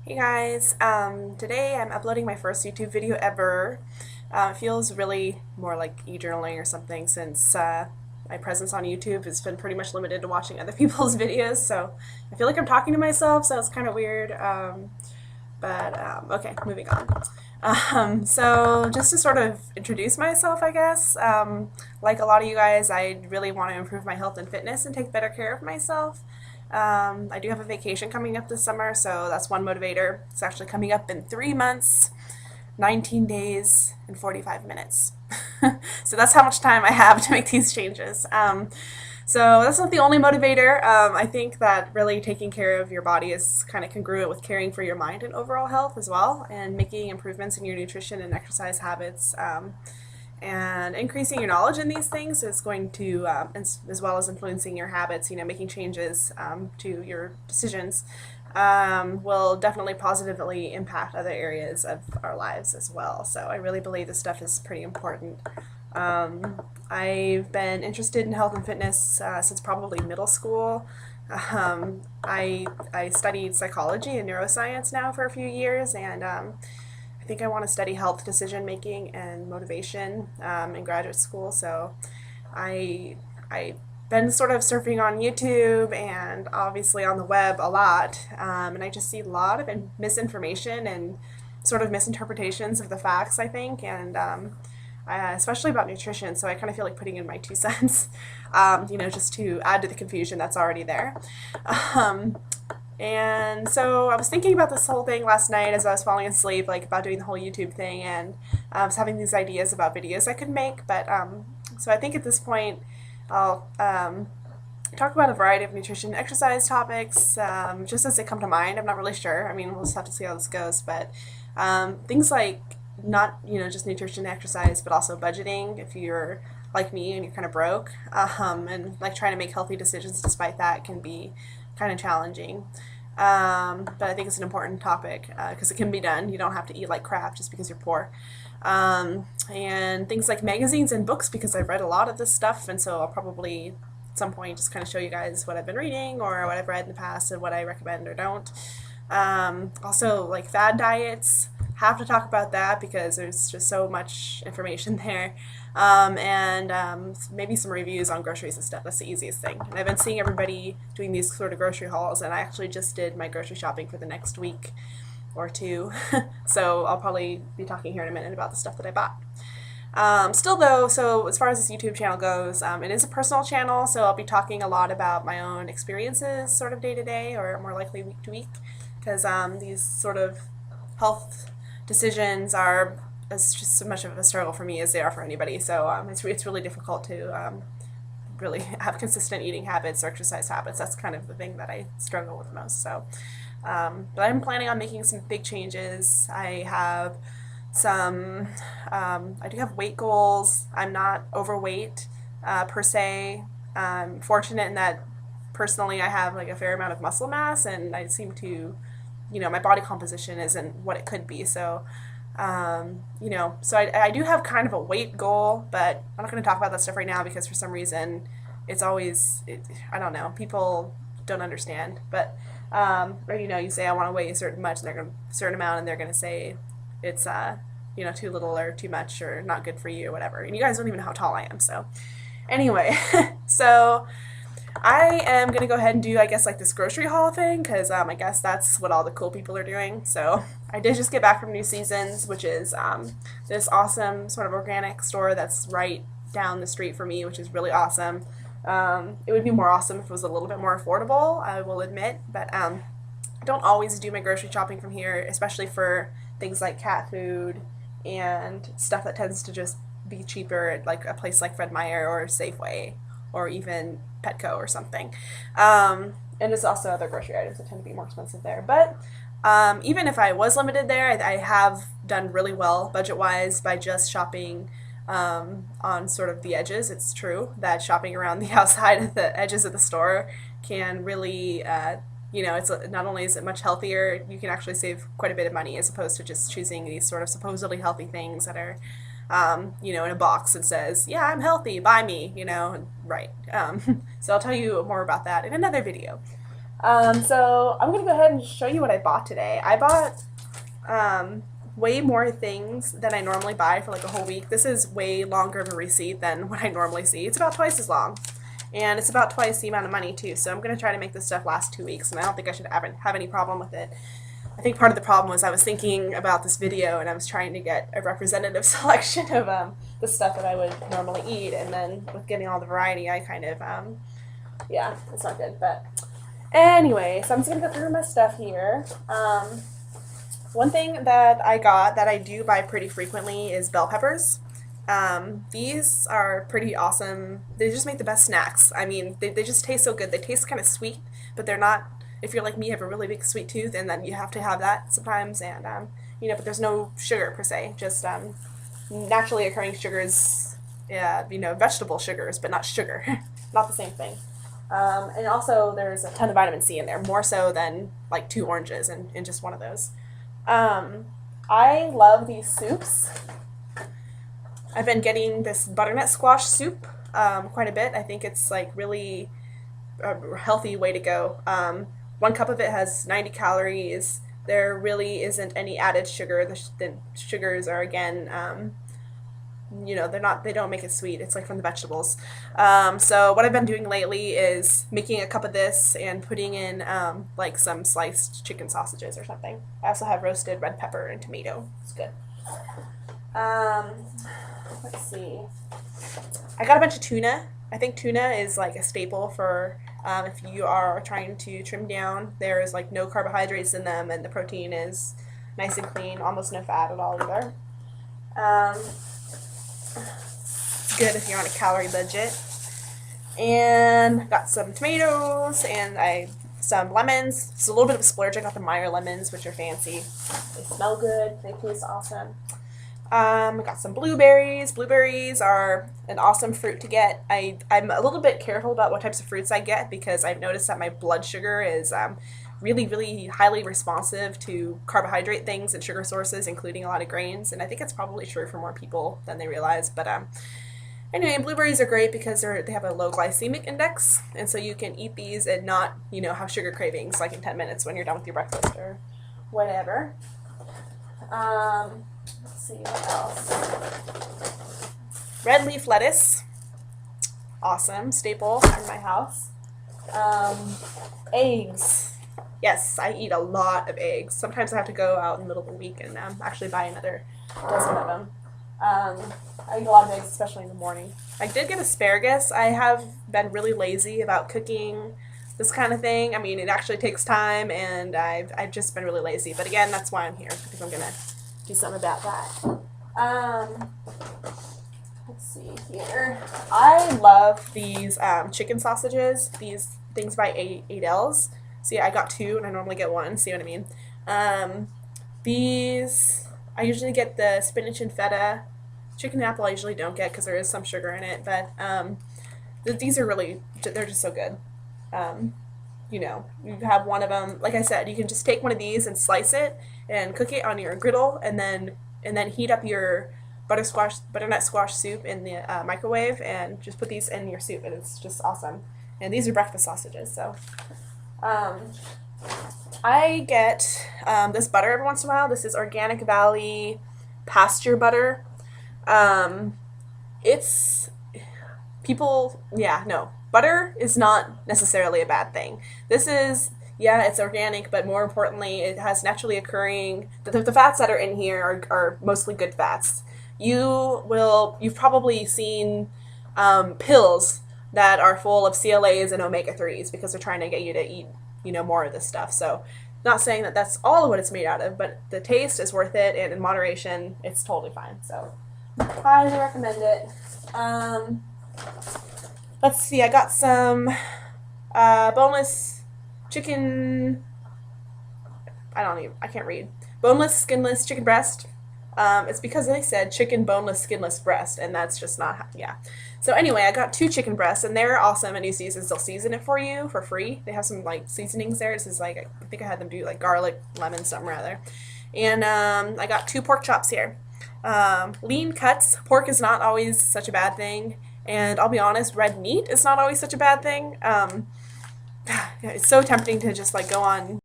Hey guys, today I'm uploading my first YouTube video ever. It feels really more like e-journaling or something since my presence on YouTube has been pretty much limited to watching other people's videos, so I feel like I'm talking to myself, so it's kind of weird. Okay, moving on. So just to sort of introduce myself, I guess, like a lot of you guys, I really want to improve my health and fitness and take better care of myself. I do have a vacation coming up this summer, so that's one motivator. It's actually coming up in 3 months, 19 days, and 45 minutes. So that's how much time I have to make these changes. So that's not the only motivator. I think that really taking care of your body is kind of congruent with caring for your mind and overall health as well, and making improvements in your nutrition and exercise habits. And increasing your knowledge in these things is going to, as well as influencing your habits, making changes to your decisions, will definitely positively impact other areas of our lives as well. So I really believe this stuff is pretty important. I've been interested in health and fitness since probably middle school. I studied psychology and neuroscience now for a few years, and I think I want to study health decision making and motivation in graduate school. So I been sort of surfing on YouTube and obviously on the web a lot, and I just see a lot of misinformation and sort of misinterpretations of the facts, I think, and especially about nutrition. So I kind of feel like putting in my 2 cents, just to add to the confusion that's already there. Um, and so I was thinking about this whole thing last night as I was falling asleep, like about doing the whole YouTube thing, and I was having these ideas about videos I could make. But so I think at this point, I'll talk about a variety of nutrition and exercise topics just as they come to mind. I'm not really sure. I mean, we'll just have to see how this goes. But things like not, just nutrition and exercise, but also budgeting if you're like me and you're kind of broke, and like trying to make healthy decisions despite that can be kind of challenging. But I think it's an important topic because it can be done. You don't have to eat like crap just because you're poor. And things like magazines and books because I've read a lot of this stuff, and so I'll probably at some point just kind of show you guys what I've been reading or what I've read in the past and what I recommend or don't. Also, like fad diets, have to talk about that because there's just so much information there. And maybe some reviews on groceries and stuff. That's the easiest thing. And I've been seeing everybody doing these sort of grocery hauls, and I actually just did my grocery shopping for the next week or two. So I'll probably be talking here in a minute about the stuff that I bought. Still though, so as far as this YouTube channel goes, it is a personal channel, so I'll be talking a lot about my own experiences sort of day to day or more likely week to week because these sort of health decisions are as just as much of a struggle for me as they are for anybody. So it's really difficult to really have consistent eating habits or exercise habits. That's kind of the thing that I struggle with most. So, but I'm planning on making some big changes. I have some, I do have weight goals. I'm not overweight per se. I'm fortunate in that personally I have like a fair amount of muscle mass, and I seem to, my body composition isn't what it could be. So, so I do have kind of a weight goal, but I'm not going to talk about that stuff right now because for some reason it's always, I don't know, people don't understand. But, or, you say I want to weigh a certain much, and they're going to, certain amount, and they're going to say it's, too little or too much or not good for you or whatever. And you guys don't even know how tall I am. So anyway, so I am going to go ahead and do, I guess, like this grocery haul thing because I guess that's what all the cool people are doing. So I did just get back from New Seasons, which is this awesome sort of organic store that's right down the street for me, which is really awesome. It would be more awesome if it was a little bit more affordable, I will admit, but I don't always do my grocery shopping from here, especially for things like cat food and stuff that tends to just be cheaper at like a place like Fred Meyer or Safeway or even Petco or something. And there's also other grocery items that tend to be more expensive there. But even if I was limited there, I have done really well budget-wise by just shopping on sort of the edges. It's true that shopping around the outside of the edges of the store can really, it's not only is it much healthier, you can actually save quite a bit of money as opposed to just choosing these sort of supposedly healthy things that are in a box that says, yeah, I'm healthy, buy me, right. So I'll tell you more about that in another video. So I'm gonna go ahead and show you what I bought today. I bought way more things than I normally buy for like a whole week. This is way longer of a receipt than what I normally see. It's about twice as long. And it's about twice the amount of money too. So I'm going to try to make this stuff last 2 weeks, and I don't think I should have any problem with it. I think part of the problem was I was thinking about this video and I was trying to get a representative selection of the stuff that I would normally eat, and then with getting all the variety, I kind of, yeah, it's not good. But anyway, so I'm just going to go through my stuff here. One thing that I got that I do buy pretty frequently is bell peppers. These are pretty awesome. They just make the best snacks. I mean, they just taste so good. They taste kind of sweet, but they're not, if you're like me, you have a really big sweet tooth, and then you have to have that sometimes, and, but there's no sugar per se, just naturally occurring sugars, vegetable sugars, but not sugar. Not the same thing. And also there's a ton of vitamin C in there, more so than like 2 oranges in just one of those. I love these soups. I've been getting this butternut squash soup quite a bit. I think it's like really a healthy way to go. 1 cup of it has 90 calories. There really isn't any added sugar. The sugars are, again, they don't make it sweet. It's like from the vegetables. So what I've been doing lately is making a cup of this and putting in like some sliced chicken sausages or something. I also have roasted red pepper and tomato. It's good. Let's see. I got a bunch of tuna. I think tuna is like a staple for if you are trying to trim down. There is like no carbohydrates in them, and the protein is nice and clean, almost no fat at all either. It's good if you're on a calorie budget. And got some tomatoes and some lemons. It's a little bit of a splurge. I got the Meyer lemons, which are fancy. They smell good. They taste awesome. I got some blueberries. Blueberries are an awesome fruit to get. I'm a little bit careful about what types of fruits I get because I've noticed that my blood sugar is really, really highly responsive to carbohydrate things and sugar sources, including a lot of grains. And I think it's probably true for more people than they realize. But anyway, blueberries are great because they have a low glycemic index, and so you can eat these and not, have sugar cravings like in 10 minutes when you're done with your breakfast or whatever. Let's see what else. Red leaf lettuce, awesome, staple in my house. Eggs. Yes, I eat a lot of eggs. Sometimes I have to go out in the middle of the week and actually buy another dozen of them. I eat a lot of eggs, especially in the morning. I did get asparagus. I have been really lazy about cooking this kind of thing. I mean, it actually takes time, and I've just been really lazy. But again, that's why I'm here, because I'm going to do something about that. Let's see here. I love these chicken sausages, these things by Adel's. See, I got 2, and I normally get 1. See what I mean? These, I usually get the spinach and feta. Chicken and apple I usually don't get because there is some sugar in it, but these are really, they're just so good. You have one of them, like I said, you can just take one of these and slice it and cook it on your griddle, and then heat up your butternut squash soup in the microwave, and just put these in your soup, and it's just awesome. And these are breakfast sausages, so I get this butter every once in a while. This is Organic Valley pasture butter. Butter is not necessarily a bad thing. This is, it's organic, but more importantly, it has naturally occurring, the fats that are in here are mostly good fats. You've probably seen pills that are full of CLAs and omega-3s because they're trying to get you to eat, more of this stuff. So, not saying that that's all of what it's made out of, but the taste is worth it, and in moderation, it's totally fine. So, highly recommend it. Let's see, I got some boneless chicken, I can't read. Boneless, skinless chicken breast. It's because they said chicken boneless, skinless breast, and that's just not, So anyway, I got 2 chicken breasts, and they're awesome, and these seasons, they'll season it for you for free. They have some, seasonings there. This is, I think I had them do, garlic, lemon, something rather. And I got 2 pork chops here. Lean cuts. Pork is not always such a bad thing, and I'll be honest, red meat is not always such a bad thing. it's so tempting to just like go on